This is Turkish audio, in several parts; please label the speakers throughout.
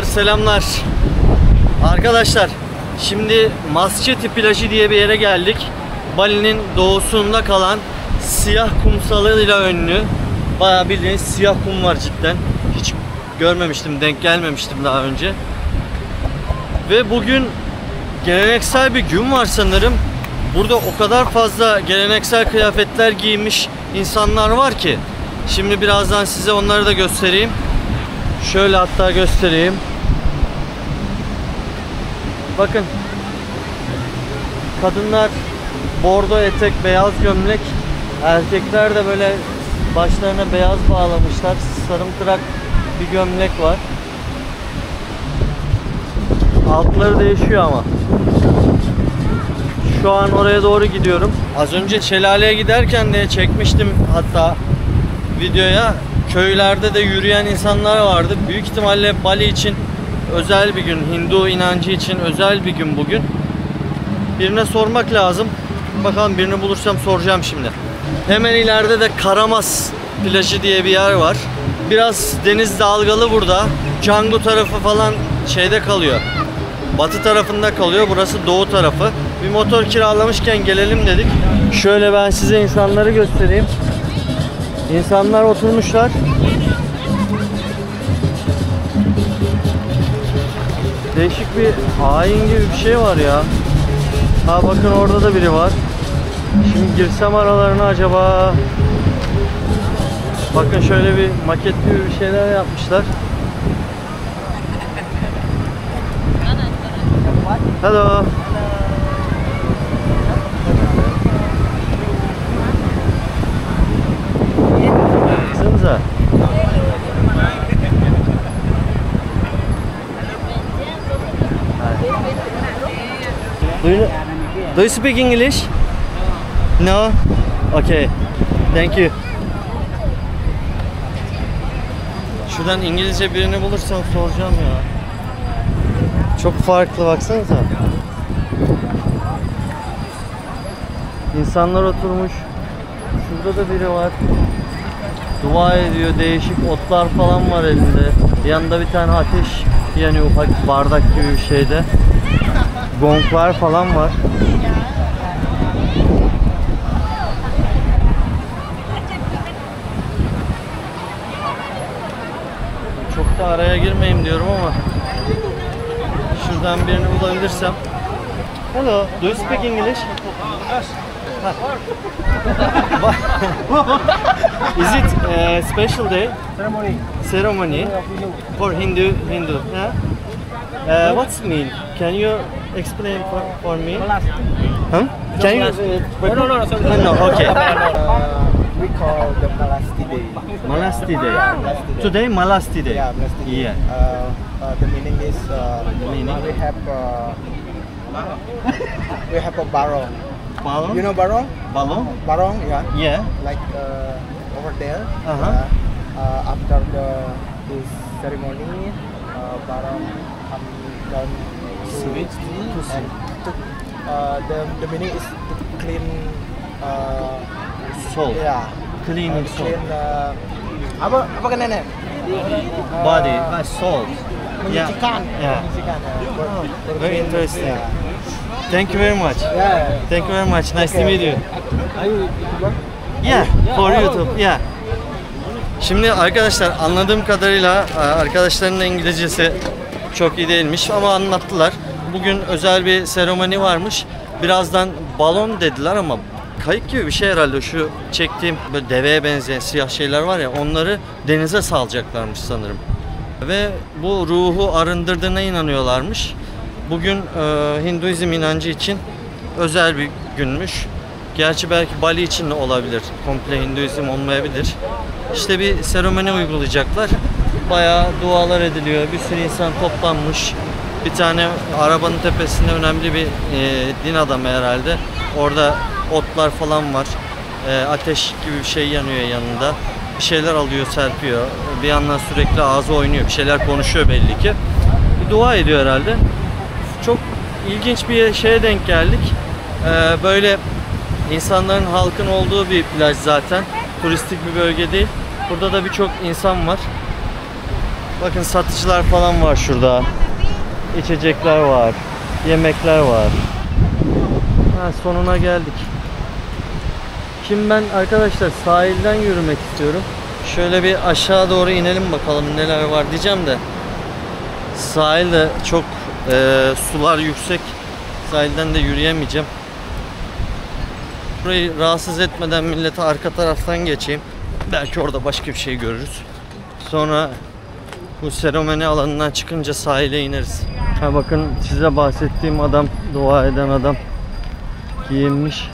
Speaker 1: Selamlar. Arkadaşlar, şimdi Mascete plajı diye bir yere geldik. Bali'nin doğusunda kalan siyah kumsalıyla ünlü. Bayağı bildiğiniz siyah kum var cidden. Hiç görmemiştim, denk gelmemiştim daha önce. Ve bugün geleneksel bir gün var sanırım. Burada o kadar fazla geleneksel kıyafetler giymiş insanlar var ki. Şimdi birazdan size onları da göstereyim. Şöyle hatta göstereyim. Bakın. Kadınlar bordo etek, beyaz gömlek. Erkekler de böyle başlarına beyaz bağlamışlar. Sarımtırak bir gömlek var. Altları değişiyor ama. Şu an oraya doğru gidiyorum. Az önce şelaleye giderken de çekmiştim hatta videoya. Köylerde de yürüyen insanlar vardı. Büyük ihtimalle Bali için özel bir gün, Hindu inancı için özel bir gün bugün. Birine sormak lazım. Bakalım birini bulursam soracağım şimdi. Hemen ileride de Karamas plajı diye bir yer var. Biraz deniz dalgalı burada. Canggu tarafı falan şeyde kalıyor. Batı tarafında kalıyor. Burası doğu tarafı. Bir motor kiralamışken gelelim dedik. Şöyle ben size insanları göstereyim. İnsanlar oturmuşlar. Değişik bir ayin gibi bir şey var ya. Ha bakın orada da biri var. Şimdi girsem aralarına acaba. Bakın şöyle bir maket gibi bir şeyler yapmışlar. Hello. Baksanıza. Do you speak English? No? Okay. Thank you. Şuradan İngilizce birini bulursam soracağım ya. Çok farklı baksanıza. İnsanlar oturmuş. Şurada da biri var. Dua ediyor. Değişik otlar falan var elinde. Yanında bir tane ateş yanıyor ufak bardak gibi bir şeyde. Gonglar falan var. Çok da araya girmeyeyim diyorum ama şuradan birini bulabilirsem. Hello, do you speak English? Is it a special day? Ceremony for Hindu. Yeah? What's it mean? Can you explain for me? Huh? Can you?
Speaker 2: No, sorry.
Speaker 1: No, okay.
Speaker 2: We call the Malasti Day.
Speaker 1: Malasti Day.
Speaker 2: Yeah, Malasti Day.
Speaker 1: Today Malasti Day.
Speaker 2: Yeah, Malasti Day.
Speaker 1: Yeah.
Speaker 2: The meaning is
Speaker 1: meaning?
Speaker 2: we have a barong.
Speaker 1: Balon?
Speaker 2: You know barong?
Speaker 1: Balon?
Speaker 2: Barong, yeah.
Speaker 1: Yeah.
Speaker 2: Like over there.
Speaker 1: Uh-huh.
Speaker 2: After this ceremony, barong come down to
Speaker 1: Sweet.
Speaker 2: and the meaning is to clean.
Speaker 1: Soul.
Speaker 2: Yeah.
Speaker 1: Cleaning soul.
Speaker 2: Clean apa kan nenek?
Speaker 1: Body, soul. Yeah.
Speaker 2: Menyucikan.
Speaker 1: Yeah.
Speaker 2: Menyucikan.
Speaker 1: Oh, very interesting.
Speaker 2: Yeah.
Speaker 1: Thank you very much.
Speaker 2: Yeah.
Speaker 1: Thank you very much. Nice to meet you.
Speaker 2: Are you YouTuber?
Speaker 1: Yeah, for YouTube. Yeah. Şimdi arkadaşlar anladığım kadarıyla arkadaşların da İngilizcesi çok iyi değilmiş ama anlattılar. Bugün özel bir seremoni varmış. Birazdan balon dediler ama kayık gibi bir şey herhalde. Şu çektiğim böyle deveye benzeyen siyah şeyler var ya, onları denize salacaklarmış sanırım. Ve bu ruhu arındırdığına inanıyorlarmış. Bugün Hinduizm inancı için özel bir günmüş. Gerçi belki Bali için de olabilir. Komple Hinduizm olmayabilir. İşte bir seremoni uygulayacaklar. Bayağı dualar ediliyor. Bir sürü insan toplanmış. Bir tane arabanın tepesinde önemli bir din adamı herhalde. Orada otlar falan var. Ateş gibi bir şey yanıyor yanında. Bir şeyler alıyor, serpiyor. Bir yandan sürekli ağzı oynuyor. Bir şeyler konuşuyor belli ki. Bir dua ediyor herhalde. Çok ilginç bir şeye denk geldik. Böyle insanların, halkın olduğu bir plaj zaten. Turistik bir bölge değil. Burada da birçok insan var. Bakın satıcılar falan var şurada. İçecekler var. Yemekler var. Ha, sonuna geldik. Şimdi ben arkadaşlar sahilden yürümek istiyorum. Şöyle bir aşağı doğru inelim bakalım neler var diyeceğim de. Sahilde çok sular yüksek. Sahilden de yürüyemeyeceğim. Burayı rahatsız etmeden millete arka taraftan geçeyim. Belki orada başka bir şey görürüz. Sonra bu seremoni alanından çıkınca sahile ineriz. Ha bakın size bahsettiğim adam, dua eden adam giyinmiş.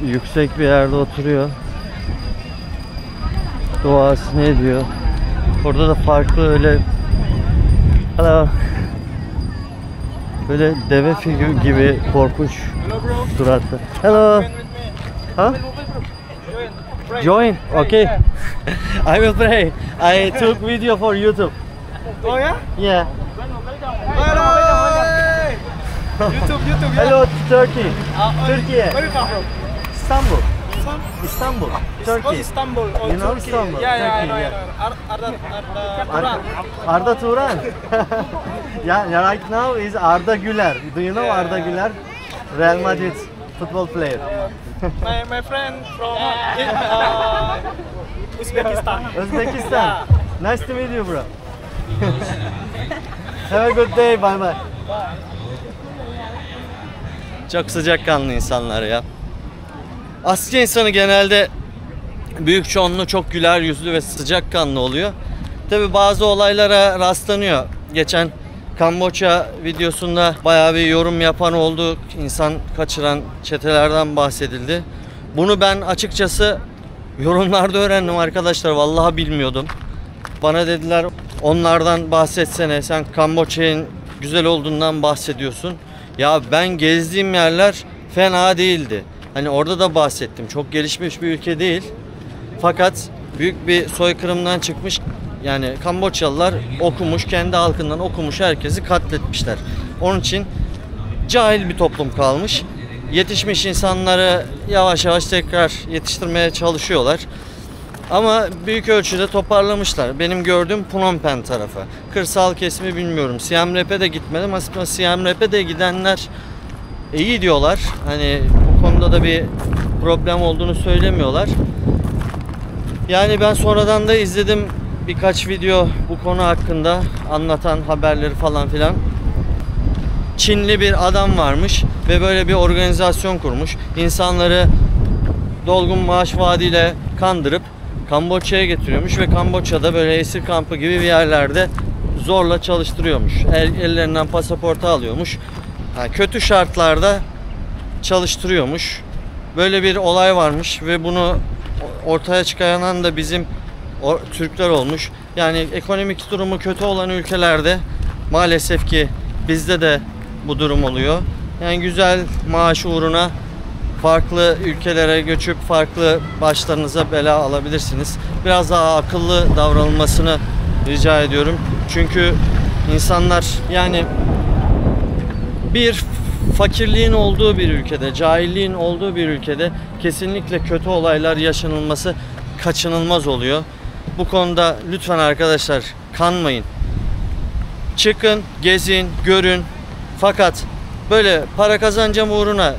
Speaker 1: Yüksek bir yerde oturuyor. Duasını ediyor. Orada da farklı öyle böyle deve figür gibi korkunç suratlı. Hello. Huh? Join. Okay. I will pray. I took video for YouTube.
Speaker 2: Oh yeah?
Speaker 1: Yeah.
Speaker 2: YouTube.
Speaker 1: Hello Turkey. Turkey.
Speaker 2: Where you come from?
Speaker 1: Istanbul. Istanbul.
Speaker 2: It's called
Speaker 1: Turkey.
Speaker 2: Istanbul. Or
Speaker 1: You know
Speaker 2: Turkey.
Speaker 1: Istanbul?
Speaker 2: Yeah, I
Speaker 1: Turkey,
Speaker 2: know.
Speaker 1: yeah.
Speaker 2: Arda
Speaker 1: Arda Turan. Yeah, right now is Arda Güler. Do you know
Speaker 2: Yeah.
Speaker 1: Arda Güler? Real Madrid football player.
Speaker 2: my friend from Uzbekistan.
Speaker 1: Uzbekistan. Nice to meet you, bro. Have a good day. Bye bye. Çok sıcakkanlı insanlar ya. Asya insanı genelde büyük çoğunluğu çok güler yüzlü ve sıcakkanlı oluyor. Tabi bazı olaylara rastlanıyor. Geçen Kamboçya videosunda bayağı bir yorum yapan oldu. İnsan kaçıran çetelerden bahsedildi. Bunu ben açıkçası yorumlarda öğrendim arkadaşlar. Vallahi bilmiyordum. Bana dediler onlardan bahsetsene. Sen Kamboçya'nın güzel olduğundan bahsediyorsun. Ya ben gezdiğim yerler fena değildi. Hani orada da bahsettim. Çok gelişmiş bir ülke değil. Fakat büyük bir soykırımdan çıkmış. Yani Kamboçyalılar okumuş, kendi halkından okumuş herkesi katletmişler. Onun için cahil bir toplum kalmış. Yetişmiş insanları yavaş yavaş tekrar yetiştirmeye çalışıyorlar. Ama büyük ölçüde toparlamışlar. Benim gördüğüm Phnom Penh tarafı. Kırsal kesimi bilmiyorum. Siem Reap'e de gitmedim. Aslında Siem Reap'e de gidenler iyi diyorlar. Hani bu konuda da bir problem olduğunu söylemiyorlar. Yani ben sonradan da izledim birkaç video bu konu hakkında anlatan haberleri falan filan. Çinli bir adam varmış ve böyle bir organizasyon kurmuş. İnsanları dolgun maaş vaadiyle kandırıp Kamboçya'ya getiriyormuş ve Kamboçya'da böyle esir kampı gibi bir yerlerde zorla çalıştırıyormuş. Ellerinden pasaportu alıyormuş. Yani kötü şartlarda çalıştırıyormuş. Böyle bir olay varmış ve bunu ortaya çıkaran da bizim Türkler olmuş. Yani ekonomik durumu kötü olan ülkelerde maalesef ki bizde de bu durum oluyor. Yani güzel maaş uğruna farklı ülkelere göçüp farklı başlarınıza bela alabilirsiniz. Biraz daha akıllı davranılmasını rica ediyorum. Çünkü insanlar yani bir fakirliğin olduğu bir ülkede, cahilliğin olduğu bir ülkede kesinlikle kötü olaylar yaşanılması kaçınılmaz oluyor. Bu konuda lütfen arkadaşlar kanmayın. Çıkın, gezin, görün. Fakat böyle para kazanacağım uğruna,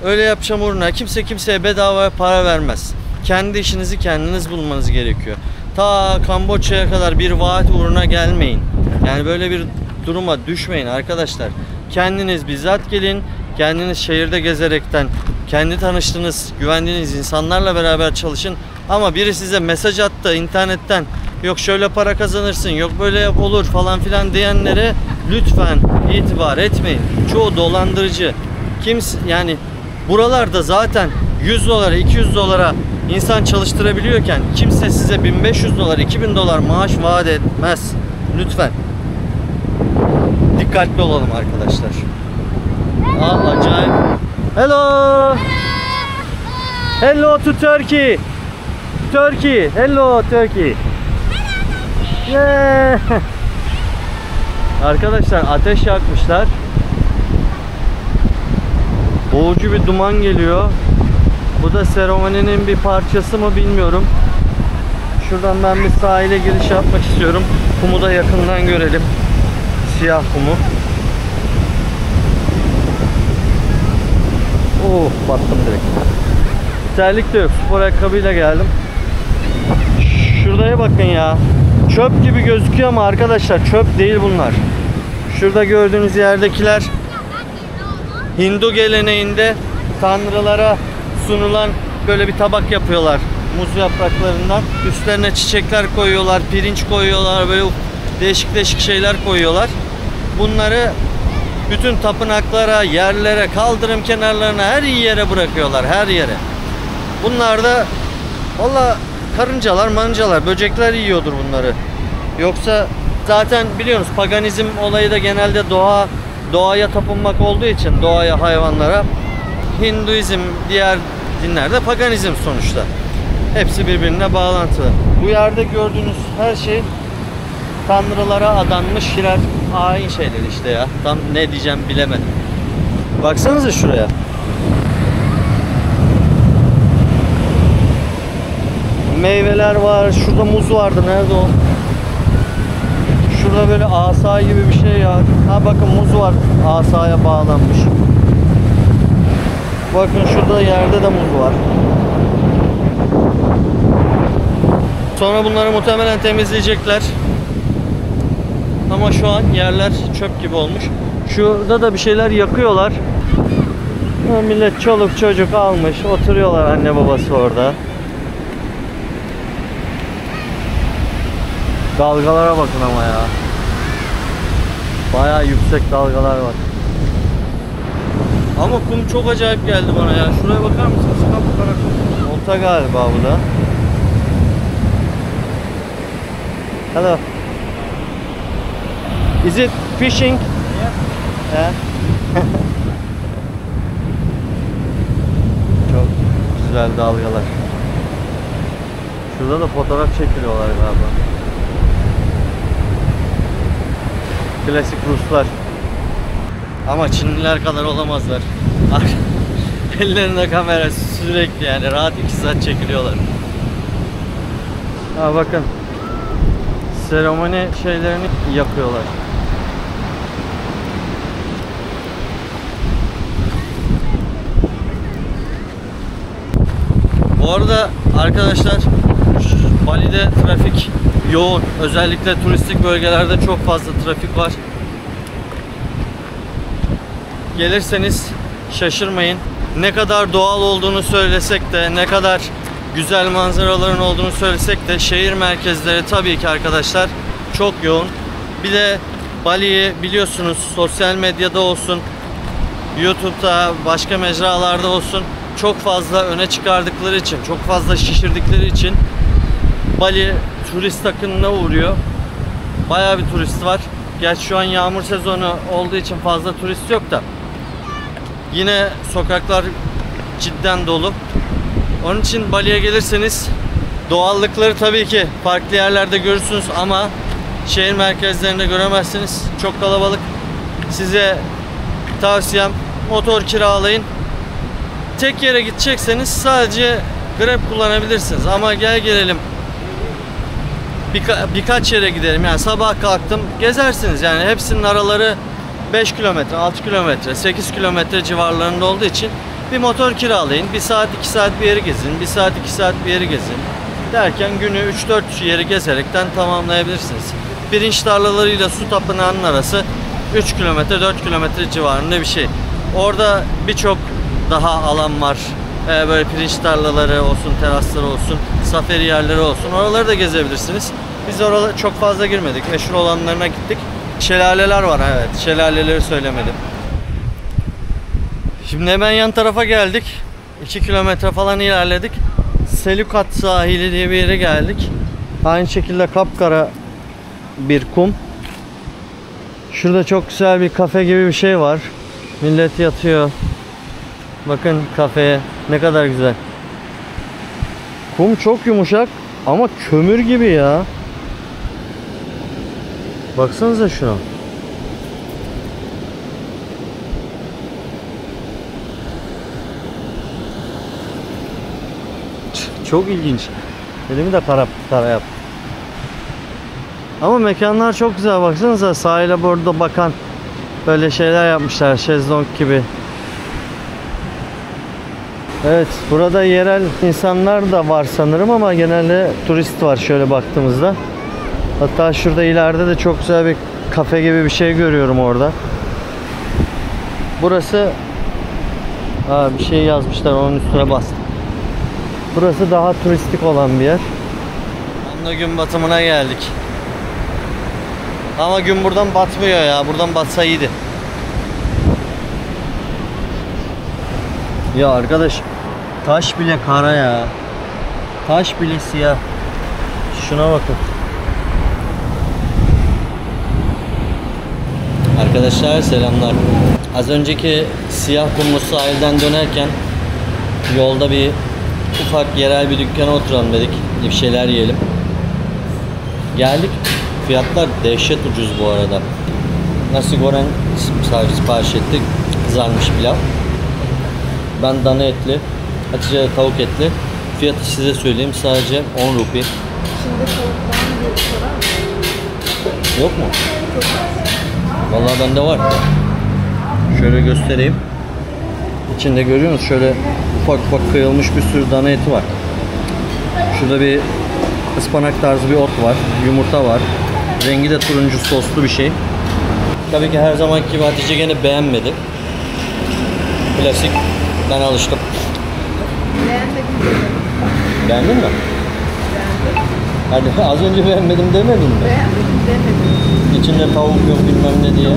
Speaker 1: öyle yapacağım uğruna kimse kimseye bedavaya para vermez. Kendi işinizi kendiniz bulmanız gerekiyor. Ta Kamboçya'ya kadar bir vaat uğruna gelmeyin. Yani böyle bir duruma düşmeyin arkadaşlar. Kendiniz bizzat gelin. Kendiniz şehirde gezerekten, kendi tanıştığınız, güvendiğiniz insanlarla beraber çalışın. Ama biri size mesaj attı internetten, yok şöyle para kazanırsın, yok böyle yap olur falan filan diyenlere lütfen itibar etmeyin. Çoğu dolandırıcı. Yani buralarda zaten 100 dolara, 200 dolara insan çalıştırabiliyorken kimse size 1500 dolar, 2000 dolar maaş vaat etmez. Lütfen. Dikkatli olalım arkadaşlar. Acayip. Hello. Hello to Turkey. Turkey. Hello Turkey. Yeah. Arkadaşlar ateş yakmışlar. Boğucu bir duman geliyor. Bu da seremoninin bir parçası mı bilmiyorum. Şuradan ben bir sahile giriş yapmak istiyorum. Kumu da yakından görelim. Siyah kumu. Oh, battım direkt. Terlik de yok. Spor ayakkabıyla geldim. Şuraya bakın ya. Çöp gibi gözüküyor ama arkadaşlar çöp değil bunlar. Şurada gördüğünüz yerdekiler Hindu geleneğinde tanrılara sunulan böyle bir tabak yapıyorlar. Muz yapraklarından. Üstlerine çiçekler koyuyorlar, pirinç koyuyorlar, böyle değişik değişik şeyler koyuyorlar. Bunları bütün tapınaklara, yerlere, kaldırım kenarlarına, her yere bırakıyorlar, her yere. Bunlar da valla karıncalar, mancalar, böcekler yiyordur bunları. Yoksa zaten biliyorsunuz paganizm olayı da genelde doğaya tapınmak olduğu için, doğaya, hayvanlara. Hinduizm, diğer dinlerde paganizm sonuçta. Hepsi birbirine bağlantılı. Bu yerde gördüğünüz her şey tanrılara adanmış birer ayin şeyler işte ya. Tam ne diyeceğim bilemedim. Baksanıza şuraya. Meyveler var. Şurada muz vardı. Nerede o? Şurada böyle asa gibi bir şey ya. Ha bakın muz var. Asaya bağlanmış. Bakın şurada yerde de muz var. Sonra bunları muhtemelen temizleyecekler. Ama şu an yerler çöp gibi olmuş. Şurada da bir şeyler yakıyorlar. Millet çoluk çocuk almış. Oturuyorlar, anne babası orada. Dalgalara bakın ama ya. Bayağı yüksek dalgalar var. Ama kum çok acayip geldi bana ya. Şuraya bakar mısınız? Kapkara kum. Olta galiba bu da. Hello. Is it fishing? Yeah. Çok güzel dalgalar. Şurada da fotoğraf çekiliyorlar galiba. Klasik Ruslar. Ama Çinliler kadar olamazlar. Ellerinde kamera sürekli, yani rahat 2 saat çekiliyorlar. Ha bakın. Seremoni şeylerini yapıyorlar. Bu arada arkadaşlar, Bali'de trafik yoğun. Özellikle turistik bölgelerde çok fazla trafik var. Gelirseniz şaşırmayın. Ne kadar doğal olduğunu söylesek de, ne kadar güzel manzaraların olduğunu söylesek de şehir merkezleri tabii ki arkadaşlar çok yoğun. Bir de Bali'yi biliyorsunuz, sosyal medyada olsun, YouTube'da, başka mecralarda olsun çok fazla öne çıkardıkları için, çok fazla şişirdikleri için Bali turist akınına uğruyor. Bayağı bir turist var. Gerçi şu an yağmur sezonu olduğu için fazla turist yok da yine sokaklar cidden dolu. Onun için Bali'ye gelirseniz doğallıkları tabii ki farklı yerlerde görürsünüz ama şehir merkezlerinde göremezsiniz. Çok kalabalık. Size tavsiyem, motor kiralayın. Tek yere gidecekseniz sadece Grab kullanabilirsiniz. Ama gel gelelim birkaç yere gidelim. Yani sabah kalktım gezersiniz. Yani hepsinin araları 5 kilometre, 6 kilometre, 8 kilometre civarlarında olduğu için bir motor kiralayın. 1 saat 2 saat bir yeri gezin. 1 saat 2 saat bir yeri gezin. Derken günü 3-4 yeri gezerekten tamamlayabilirsiniz. Pirinç tarlalarıyla su tapınağının arası 3 kilometre 4 kilometre civarında bir şey. Orada birçok daha alan var. Böyle pirinç tarlaları olsun, terasları olsun, safari yerleri olsun. Oraları da gezebilirsiniz. Biz oralara çok fazla girmedik. Meşhur olanlarına gittik. Şelaleler var, evet. Şelaleleri söylemedim. Şimdi hemen yan tarafa geldik. 2 kilometre falan ilerledik. Selükat sahili diye bir yere geldik. Aynı şekilde kapkara bir kum. Şurada çok güzel bir kafe gibi bir şey var. Millet yatıyor. Bakın kafeye. Ne kadar güzel. Kum çok yumuşak ama kömür gibi ya. Baksanıza şuna. Çok ilginç. Elimi de kara yap. Ama mekanlar çok güzel, baksanıza sahile burada bakan böyle şeyler yapmışlar, şezlong gibi. Evet, burada yerel insanlar da var sanırım ama genelde turist var şöyle baktığımızda. Hatta şurada ileride de çok güzel bir kafe gibi bir şey görüyorum orada. Burası bir şey yazmışlar, onun üstüne bas. Burası daha turistik olan bir yer. Tam da gün batımına geldik. Ama gün buradan batmıyor ya. Buradan batsa iyiydi. Ya arkadaş, taş bile kara ya. Taş bile siyah. Şuna bakın. Arkadaşlar selamlar. Az önceki siyah kumlu sahilden dönerken yolda bir ufak yerel bir dükkana oturalım dedik. Bir şeyler yiyelim. Geldik. Fiyatlar dehşet ucuz bu arada. Nasi goreng sipariş ettik. Kızarmış pilav. Ben dana etli. Hatice de tavuk etli. Fiyatı size söyleyeyim, sadece 10 rupi.
Speaker 3: Şimdi tavuktan bir sorar mısın?
Speaker 1: Yok mu? Vallahi bende var. Şöyle göstereyim. İçinde görüyor musunuz? Şöyle ufak ufak kıyılmış bir sürü dana eti var. Şurada bir ıspanak tarzı bir ot var. Yumurta var. Rengi de turuncu soslu bir şey. Tabii ki her zamanki gibi Hatice gene beğenmedi. Klasik. Ben alıştım.
Speaker 3: Beğenmedim dedim.
Speaker 1: Beğendin mi?
Speaker 3: Beğendim.
Speaker 1: Hadi az önce beğenmedim demedin mi?
Speaker 3: Beğenmedim demedim.
Speaker 1: İçinde tavuk yok bilmem ne diye.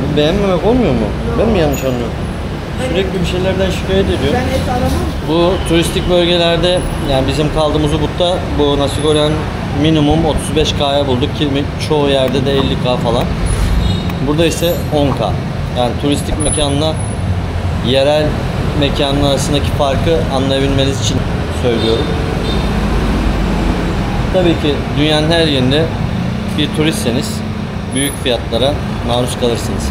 Speaker 1: Bu beğenmemek olmuyor mu? Ben mi yanlış anlıyorum? Sürekli bir şeylerden şikayet ediyor.
Speaker 3: Ben et alamam.
Speaker 1: Bu turistik bölgelerde, yani bizim kaldığımız Ubud'da bu nasi goreng minimum 35K'ya bulduk ki çoğu yerde de 50K falan. Burada ise 10K. Yani turistik mekanla yerel mekanın arasındaki farkı anlayabilmeniz için söylüyorum. Tabii ki dünyanın her yerinde bir turistseniz büyük fiyatlara maruz kalırsınız.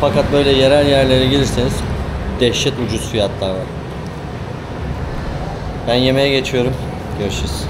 Speaker 1: Fakat böyle yerel yerlere gelirseniz dehşet ucuz fiyatlar var. Ben yemeğe geçiyorum. Görüşürüz.